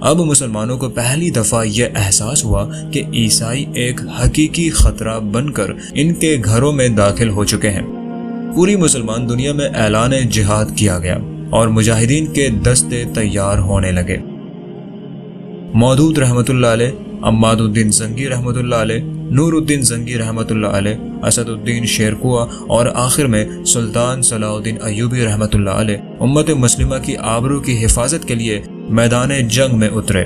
اب مسلمانوں کو پہلی دفعہ یہ احساس ہوا کہ عیسائی ایک حقیقی خطرہ بن کر ان کے گھروں میں داخل ہو چکے ہیں۔ پوری مسلمان دنیا میں اعلان جہاد کیا گیا اور مجاہدین کے دستے تیار ہونے لگے۔ مودود رحمۃ اللہ علیہ، عماد الدین زنگی رحمۃ اللہ علیہ، نور الدین زنگی رحمۃ اللہ علیہ، اسد الدین شیرکوہ اور آخر میں سلطان صلاح الدین ایوبی رحمۃ اللہ علیہ امت مسلمہ کی آبرو کی حفاظت کے لیے میدان جنگ میں اترے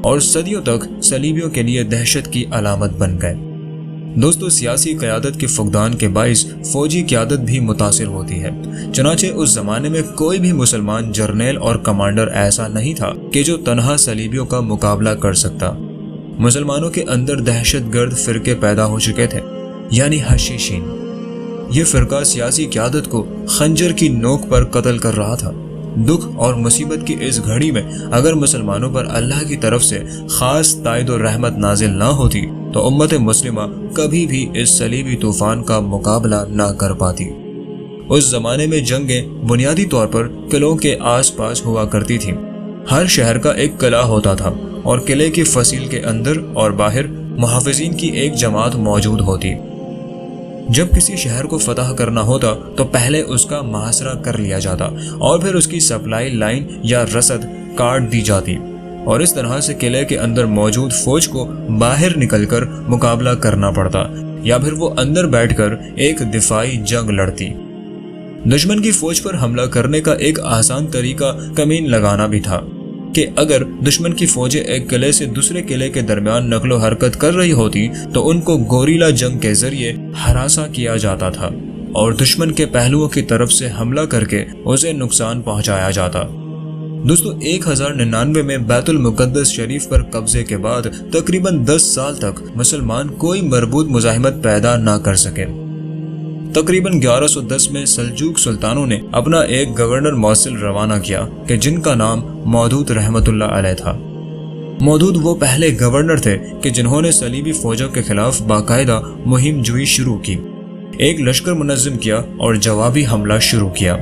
اور صدیوں تک صلیبیوں کے لیے دہشت کی علامت بن گئے۔ دوستو، سیاسی قیادت کے فقدان کے باعث فوجی قیادت بھی متاثر ہوتی ہے۔ چنانچہ اس زمانے میں کوئی بھی مسلمان جرنیل اور کمانڈر ایسا نہیں تھا کہ جو تنہا صلیبیوں کا مقابلہ کر سکتا۔ مسلمانوں کے اندر دہشت گرد فرقے پیدا ہو چکے تھے، یعنی حشیشین۔ یہ فرقہ سیاسی قیادت کو خنجر کی نوک پر قتل کر رہا تھا۔ دکھ اور مصیبت کی اس گھڑی میں اگر مسلمانوں پر اللہ کی طرف سے خاص تائید و رحمت نازل نہ ہوتی تو امت مسلمہ کبھی بھی اس صلیبی طوفان کا مقابلہ نہ کر پاتی۔ اس زمانے میں جنگیں بنیادی طور پر قلعوں کے آس پاس ہوا کرتی تھیں۔ ہر شہر کا ایک قلعہ ہوتا تھا اور قلعے کی فصیل کے اندر اور باہر محافظین کی ایک جماعت موجود ہوتی۔ جب کسی شہر کو فتح کرنا ہوتا تو پہلے اس کا محاصرہ کر لیا جاتا اور پھر اس کی سپلائی لائن یا رسد کاٹ دی جاتی، اور اس طرح سے قلعے کے اندر موجود فوج کو باہر نکل کر مقابلہ کرنا پڑتا، یا پھر وہ اندر بیٹھ کر ایک دفاعی جنگ لڑتی۔ دشمن کی فوج پر حملہ کرنے کا ایک آسان طریقہ کمین لگانا بھی تھا کہ اگر دشمن کی فوجیں ایک قلعے سے دوسرے قلعے کے درمیان نقل و حرکت کر رہی ہوتی تو ان کو گوریلا جنگ کے ذریعے ہراساں کیا جاتا تھا اور دشمن کے پہلوؤں کی طرف سے حملہ کر کے اسے نقصان پہنچایا جاتا۔ دوستو، 1099 میں بیت المقدس شریف پر قبضے کے بعد تقریباً 10 سال تک مسلمان کوئی مربوط مزاحمت پیدا نہ کر سکے۔ تقریباً 1110 میں سلجوق سلطانوں نے اپنا ایک گورنر موصل روانہ کیا کہ جن کا نام مودود رحمۃ اللہ علیہ تھا۔ مودود وہ پہلے گورنر تھے کہ جنہوں نے صلیبی فوجوں کے خلاف باقاعدہ مہم جوئی شروع کی، ایک لشکر منظم کیا اور جوابی حملہ شروع کیا۔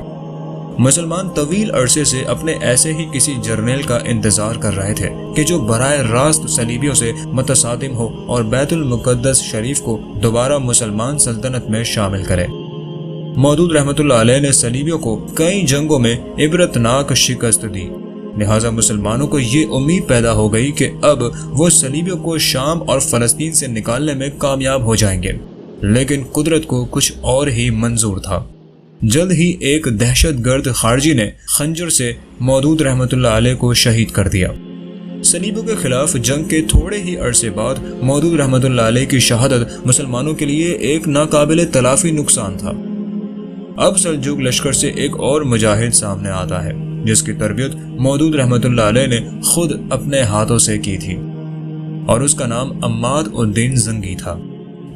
مسلمان طویل عرصے سے اپنے ایسے ہی کسی جرنیل کا انتظار کر رہے تھے کہ جو براہ راست صلیبیوں سے متصادم ہو اور بیت المقدس شریف کو دوبارہ مسلمان سلطنت میں شامل کرے۔ مودود رحمۃ اللہ علیہ نے صلیبیوں کو کئی جنگوں میں عبرتناک شکست دی، لہٰذا مسلمانوں کو یہ امید پیدا ہو گئی کہ اب وہ صلیبیوں کو شام اور فلسطین سے نکالنے میں کامیاب ہو جائیں گے، لیکن قدرت کو کچھ اور ہی منظور تھا۔ جلد ہی ایک دہشت گرد خارجی نے خنجر سے مودود رحمۃ اللہ علیہ کو شہید کر دیا۔ صلیبیوں کے خلاف جنگ کے تھوڑے ہی عرصے بعد مودود رحمۃ اللہ علیہ کی شہادت مسلمانوں کے لیے ایک ناقابل تلافی نقصان تھا۔ اب سلجوق لشکر سے ایک اور مجاہد سامنے آتا ہے جس کی تربیت مودود رحمۃ اللہ علیہ نے خود اپنے ہاتھوں سے کی تھی، اور اس کا نام عماد الدین زنگی تھا۔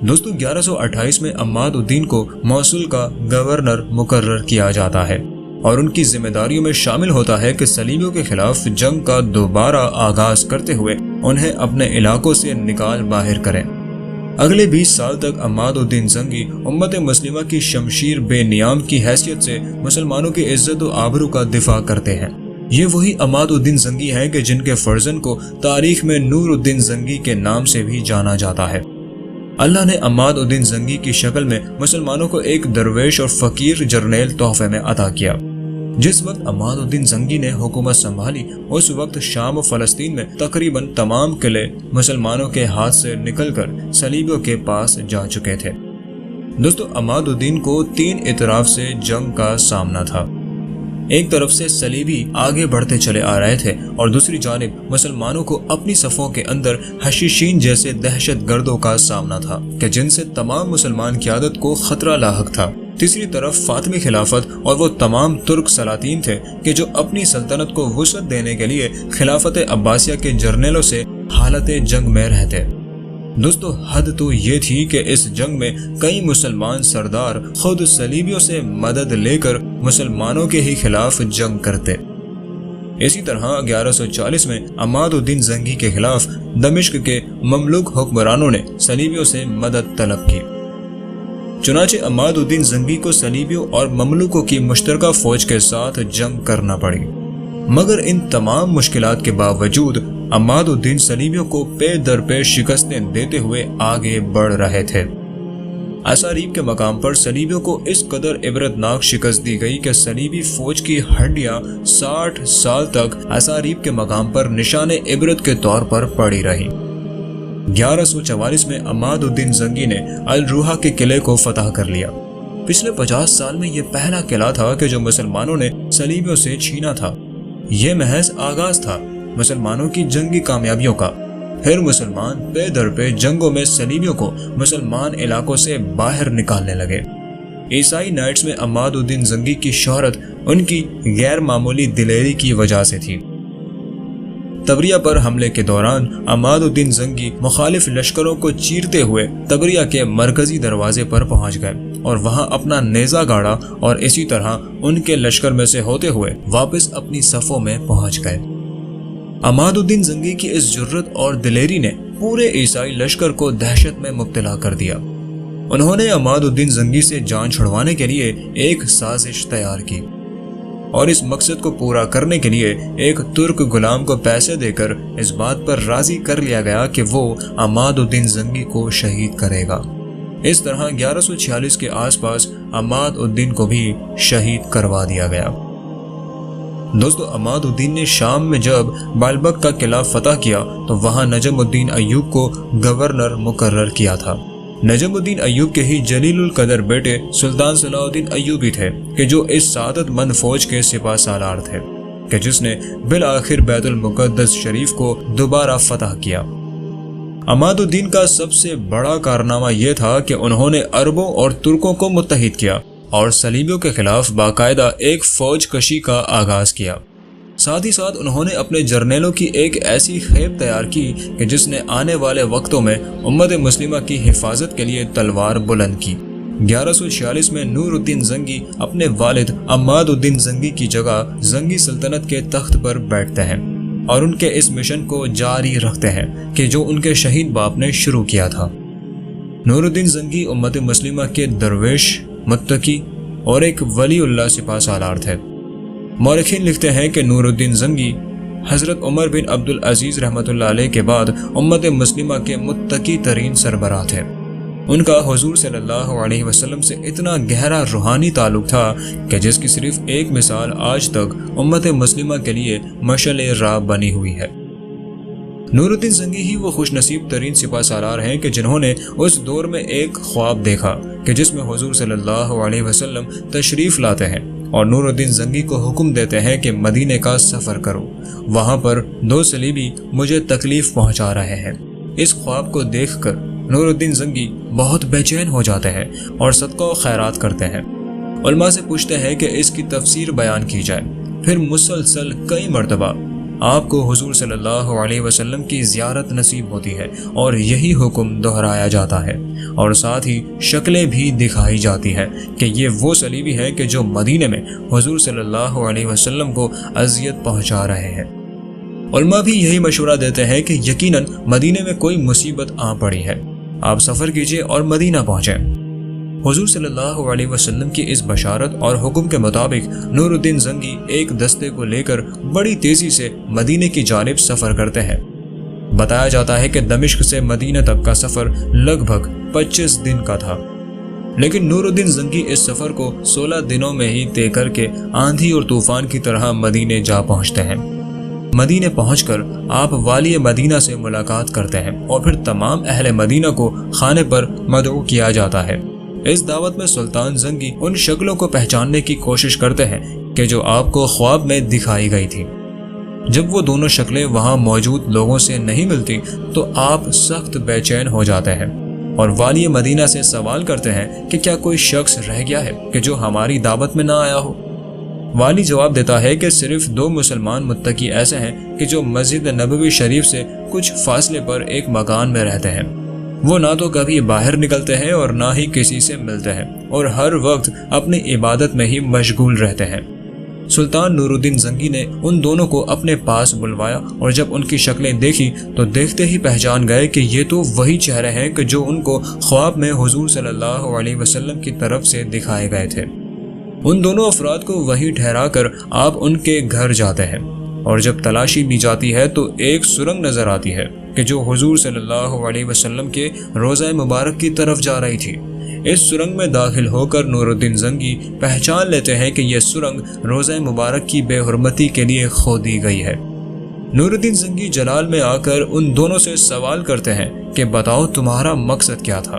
دوستو، 1128 میں عماد الدین کو موصل کا گورنر مقرر کیا جاتا ہے اور ان کی ذمہ داریوں میں شامل ہوتا ہے کہ صلیبیوں کے خلاف جنگ کا دوبارہ آغاز کرتے ہوئے انہیں اپنے علاقوں سے نکال باہر کریں۔ اگلے 20 سال تک عماد الدین زنگی امت مسلمہ کی شمشیر بے نیام کی حیثیت سے مسلمانوں کی عزت و آبرو کا دفاع کرتے ہیں۔ یہ وہی عماد الدین زنگی ہیں کہ جن کے فرزند کو تاریخ میں نور الدین زنگی کے نام سے بھی جانا جاتا ہے۔ اللہ نے عماد الدین زنگی کی شکل میں مسلمانوں کو ایک درویش اور فقیر جرنیل تحفے میں عطا کیا۔ جس وقت عماد الدین زنگی نے حکومت سنبھالی اس وقت شام و فلسطین میں تقریباً تمام قلعے مسلمانوں کے ہاتھ سے نکل کر صلیبیوں کے پاس جا چکے تھے۔ دوستو، عماد الدین کو 3 اطراف سے جنگ کا سامنا تھا۔ ایک طرف سے صلیبی آگے بڑھتے چلے آ رہے تھے اور دوسری جانب مسلمانوں کو اپنی صفوں کے اندر حشیشین جیسے دہشت گردوں کا سامنا تھا کہ جن سے تمام مسلمان قیادت کو خطرہ لاحق تھا۔ تیسری طرف فاطمی خلافت اور وہ تمام ترک سلاطین تھے کہ جو اپنی سلطنت کو وسعت دینے کے لیے خلافت عباسیہ کے جرنیلوں سے حالت جنگ میں رہتے۔ دوستو، حد تو یہ تھی کہ اس جنگ میں کئی مسلمان سردار خود صلیبیوں سے مدد لے کر مسلمانوں کے ہی خلاف جنگ کرتے۔ اسی طرح 1140 میں عماد الدین زنگی کے خلاف دمشق کے مملوک حکمرانوں نے صلیبیوں سے مدد طلب کی۔ چنانچہ عماد الدین زنگی کو صلیبیوں اور مملوکوں کی مشترکہ فوج کے ساتھ جنگ کرنا پڑی۔ مگر ان تمام مشکلات کے باوجود عماد الدین صلیبیوں کو پے در پے شکستیں دیتے ہوئے آگے بڑھ رہے تھے۔ اساریب کے مقام پر صلیبیوں کو اس قدر عبرتناک شکست دی گئی کہ صلیبی فوج کی ہڈیاں 60 سال تک اساریب کے مقام پر نشان عبرت کے طور پر پڑی رہی۔ 1144 میں عماد الدین زنگی نے الروحہ کے قلعے کو فتح کر لیا۔ پچھلے 50 سال میں یہ پہلا قلعہ تھا کہ جو مسلمانوں نے صلیبیوں سے چھینا تھا۔ یہ محض آغاز تھا مسلمانوں کی جنگی کامیابیوں کا۔ پھر مسلمان پے در پے جنگوں میں صلیبیوں کو مسلمان علاقوں سے باہر نکالنے لگے۔ عیسائی نائٹس میں عماد الدین زنگی کی شہرت ان کی غیر معمولی دلیری کی وجہ سے تھی۔ تبریہ پر حملے کے دوران عماد الدین زنگی مخالف لشکروں کو چیرتے ہوئے تبریہ کے مرکزی دروازے پر پہنچ گئے اور وہاں اپنا نیزہ گاڑا اور اسی طرح ان کے لشکر میں سے ہوتے ہوئے واپس اپنی صفوں میں پہنچ گئے۔ عماد الدین زنگی کی اس جرت اور دلیری نے پورے عیسائی لشکر کو دہشت میں مبتلا کر دیا۔ انہوں نے عماد الدین زنگی سے جان چھڑوانے کے لیے ایک سازش تیار کی اور اس مقصد کو پورا کرنے کے لیے ایک ترک غلام کو پیسے دے کر اس بات پر راضی کر لیا گیا کہ وہ عماد الدین زنگی کو شہید کرے گا۔ اس طرح 1146 کے آس پاس عماد الدین کو بھی شہید کروا دیا گیا۔ دوستو، عماد الدین نے شام میں جب بالبک کا قلعہ فتح کیا تو وہاں نجم الدین ایوب کو گورنر مقرر کیا تھا۔ نجم الدین ایوب کے ہی جلیل القدر بیٹے سلطان صلاح الدین ایوبی تھے کہ جو اس سعادت مند فوج کے سپہ سالار تھے کہ جس نے بالآخر بیت المقدس شریف کو دوبارہ فتح کیا۔ عماد الدین کا سب سے بڑا کارنامہ یہ تھا کہ انہوں نے عربوں اور ترکوں کو متحد کیا اور صلیبیوں کے خلاف باقاعدہ ایک فوج کشی کا آغاز کیا۔ ساتھ ہی ساتھ انہوں نے اپنے جرنیلوں کی ایک ایسی خیب تیار کی کہ جس نے آنے والے وقتوں میں امت مسلمہ کی حفاظت کے لیے تلوار بلند کی۔ 1146 میں نور الدین زنگی اپنے والد عماد الدین زنگی کی جگہ زنگی سلطنت کے تخت پر بیٹھتے ہیں اور ان کے اس مشن کو جاری رکھتے ہیں کہ جو ان کے شہید باپ نے شروع کیا تھا۔ نور الدین زنگی امت مسلمہ کے درویش، متقی اور ایک ولی اللہ سپہ سالار تھے۔ مورخین لکھتے ہیں کہ نور الدین زنگی حضرت عمر بن عبد العزیز رحمۃ اللہ علیہ کے بعد امت مسلمہ کے متقی ترین سربراہ تھے۔ ان کا حضور صلی اللہ علیہ وسلم سے اتنا گہرا روحانی تعلق تھا کہ جس کی صرف ایک مثال آج تک امت مسلمہ کے لیے مشعل راہ بنی ہوئی ہے۔ نور الدین زنگی ہی وہ خوش نصیب ترین سپہ سالار ہیں کہ جنہوں نے اس دور میں ایک خواب دیکھا کہ جس میں حضور صلی اللہ علیہ وسلم تشریف لاتے ہیں اور نور الدین زنگی کو حکم دیتے ہیں کہ مدینے کا سفر کرو، وہاں پر 2 صلیبی مجھے تکلیف پہنچا رہے ہیں۔ اس خواب کو دیکھ کر نور الدین زنگی بہت بے چین ہو جاتے ہیں اور صدقہ و خیرات کرتے ہیں۔ علماء سے پوچھتے ہیں کہ اس کی تفسیر بیان کی جائے۔ پھر مسلسل کئی مرتبہ آپ کو حضور صلی اللہ علیہ وسلم کی زیارت نصیب ہوتی ہے اور یہی حکم دہرایا جاتا ہے اور ساتھ ہی شکلیں بھی دکھائی جاتی ہیں کہ یہ وہ صلیبی ہے کہ جو مدینے میں حضور صلی اللہ علیہ وسلم کو اذیت پہنچا رہے ہیں۔ علماء بھی یہی مشورہ دیتے ہیں کہ یقیناً مدینے میں کوئی مصیبت آ پڑی ہے، آپ سفر کیجئے اور مدینہ پہنچیں۔ حضور صلی اللہ علیہ وسلم کی اس بشارت اور حکم کے مطابق نور الدین زنگی ایک دستے کو لے کر بڑی تیزی سے مدینے کی جانب سفر کرتے ہیں۔ بتایا جاتا ہے کہ دمشق سے مدینہ تک کا سفر لگ بھگ 25 دن کا تھا، لیکن نور الدین زنگی اس سفر کو 16 دنوں میں ہی طے کر کے آندھی اور طوفان کی طرح مدینے جا پہنچتے ہیں۔ مدینے پہنچ کر آپ والی مدینہ سے ملاقات کرتے ہیں اور پھر تمام اہل مدینہ کو کھانے پر مدعو کیا جاتا ہے۔ اس دعوت میں سلطان زنگی ان شکلوں کو پہچاننے کی کوشش کرتے ہیں کہ جو آپ کو خواب میں دکھائی گئی تھی۔ جب وہ دونوں شکلیں وہاں موجود لوگوں سے نہیں ملتی تو آپ سخت بے چین ہو جاتے ہیں اور والی مدینہ سے سوال کرتے ہیں کہ کیا کوئی شخص رہ گیا ہے کہ جو ہماری دعوت میں نہ آیا ہو؟ والی جواب دیتا ہے کہ صرف 2 مسلمان متقی ایسے ہیں کہ جو مسجد نبوی شریف سے کچھ فاصلے پر ایک مکان میں رہتے ہیں۔ وہ نہ تو کبھی باہر نکلتے ہیں اور نہ ہی کسی سے ملتے ہیں اور ہر وقت اپنی عبادت میں ہی مشغول رہتے ہیں۔ سلطان نور الدین زنگی نے ان دونوں کو اپنے پاس بلوایا اور جب ان کی شکلیں دیکھی تو دیکھتے ہی پہچان گئے کہ یہ تو وہی چہرے ہیں کہ جو ان کو خواب میں حضور صلی اللہ علیہ وسلم کی طرف سے دکھائے گئے تھے۔ ان دونوں افراد کو وہیں ٹھہرا کر آپ ان کے گھر جاتے ہیں اور جب تلاشی لی جاتی ہے تو ایک سرنگ نظر آتی ہے کہ جو حضور صلی اللہ علیہ وسلم کے روضہ مبارک کی طرف جا رہی تھی۔ اس سرنگ میں داخل ہو کر نور الدین زنگی پہچان لیتے ہیں کہ یہ سرنگ روضہ مبارک کی بے حرمتی کے لیے کھودی گئی ہے۔ نور الدین زنگی جلال میں آ کر ان دونوں سے سوال کرتے ہیں کہ بتاؤ تمہارا مقصد کیا تھا۔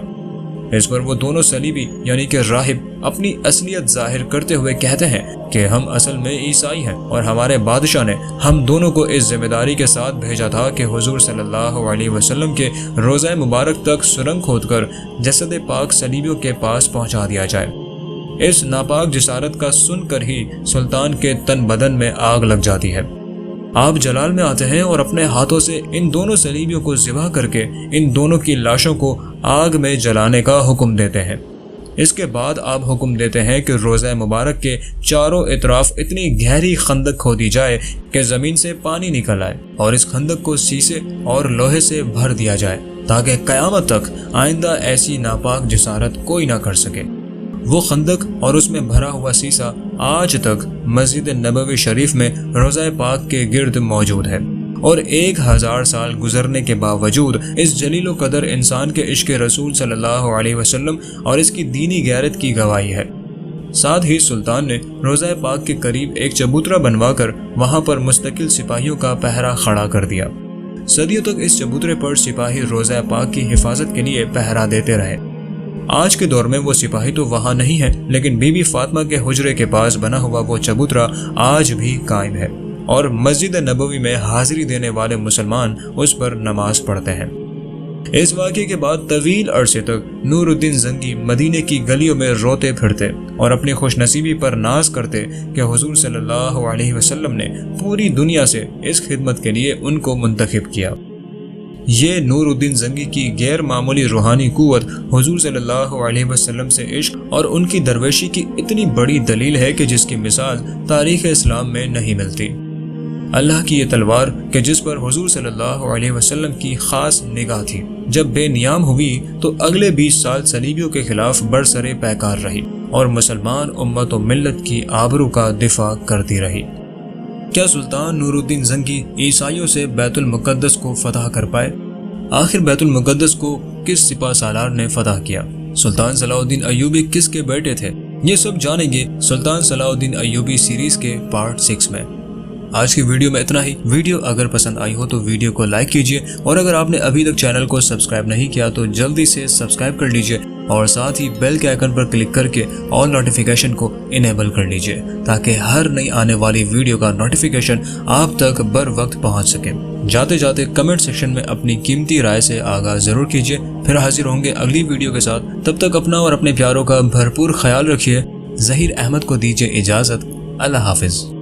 اس پر وہ دونوں صلیبی یعنی کہ راہب اپنی اصلیت ظاہر کرتے ہوئے کہتے ہیں کہ ہم اصل میں عیسائی ہیں اور ہمارے بادشاہ نے ہم دونوں کو اس ذمہ داری کے ساتھ بھیجا تھا کہ حضور صلی اللہ علیہ وسلم کے روضہ مبارک تک سرنگ کھود کر جسد پاک صلیبیوں کے پاس پہنچا دیا جائے۔ اس ناپاک جسارت کا سن کر ہی سلطان کے تن بدن میں آگ لگ جاتی ہے۔ آپ جلال میں آتے ہیں اور اپنے ہاتھوں سے ان دونوں صلیبیوں کو ذبح کر کے ان دونوں کی لاشوں کو آگ میں جلانے کا حکم دیتے ہیں۔ اس کے بعد آپ حکم دیتے ہیں کہ روضہ مبارک کے چاروں اطراف اتنی گہری خندق کھودی جائے کہ زمین سے پانی نکل آئے اور اس خندق کو سیسے اور لوہے سے بھر دیا جائے تاکہ قیامت تک آئندہ ایسی ناپاک جسارت کوئی نہ کر سکے۔ وہ خندق اور اس میں بھرا ہوا سیسا آج تک مسجد نبوی شریف میں روضہ پاک کے گرد موجود ہے اور 1000 سال گزرنے کے باوجود اس جلیل و قدر انسان کے عشق رسول صلی اللہ علیہ وسلم اور اس کی دینی غیرت کی گواہی ہے۔ ساتھ ہی سلطان نے روضہ پاک کے قریب ایک چبوترا بنوا کر وہاں پر مستقل سپاہیوں کا پہرا کھڑا کر دیا۔ صدیوں تک اس چبوترے پر سپاہی روضہ پاک کی حفاظت کے لیے پہرا دیتے رہے۔ آج کے دور میں وہ سپاہی تو وہاں نہیں ہے، لیکن بی بی فاطمہ کے حجرے کے پاس بنا ہوا وہ چبوترا آج بھی قائم ہے اور مسجد نبوی میں حاضری دینے والے مسلمان اس پر نماز پڑھتے ہیں۔ اس واقعے کے بعد طویل عرصے تک نور الدین زنگی مدینے کی گلیوں میں روتے پھرتے اور اپنی خوش نصیبی پر ناز کرتے کہ حضور صلی اللہ علیہ وسلم نے پوری دنیا سے اس خدمت کے لیے ان کو منتخب کیا۔ یہ نور الدین زنگی کی غیر معمولی روحانی قوت حضور صلی اللہ علیہ وسلم سے عشق اور ان کی درویشی کی اتنی بڑی دلیل ہے کہ جس کی مثال تاریخ اسلام میں نہیں ملتی۔ اللہ کی یہ تلوار کہ جس پر حضور صلی اللہ علیہ وسلم کی خاص نگاہ تھی، جب بے نیام ہوئی تو اگلے 20 سال صلیبیوں کے خلاف برسرے پیکار رہی اور مسلمان امت و ملت کی آبرو کا دفاع کرتی رہی۔ کیا سلطان نور الدین زنگی عیسائیوں سے بیت المقدس کو فتح کر پائے؟ آخر بیت المقدس کو کس سپہ سالار نے فتح کیا؟ سلطان صلاح الدین ایوبی کس کے بیٹے تھے؟ یہ سب جانیں گے سلطان صلاح الدین ایوبی سیریز کے پارٹ 6 میں۔ آج کی ویڈیو میں اتنا ہی۔ ویڈیو اگر پسند آئی ہو تو ویڈیو کو لائک کیجیے اور اگر آپ نے ابھی تک چینل کو سبسکرائب نہیں کیا تو جلدی سے سبسکرائب کر لیجیے اور ساتھ ہی بیل کے آئیکن پر کلک کر کے آل نوٹیفیکیشن کو انیبل کر لیجیے تاکہ ہر نئی آنے والی ویڈیو کا نوٹیفیکیشن آپ تک بر وقت پہنچ سکے۔ جاتے جاتے کمنٹ سیکشن میں اپنی قیمتی رائے سے آغاز ضرور کیجیے۔ پھر حاضر ہوں گے اگلی ویڈیو کے ساتھ۔ تب تک اپنا اور اپنے پیاروں کا بھرپور خیال رکھیے۔ ظہیر احمد کو دیجیے اجازت۔ اللہ حافظ۔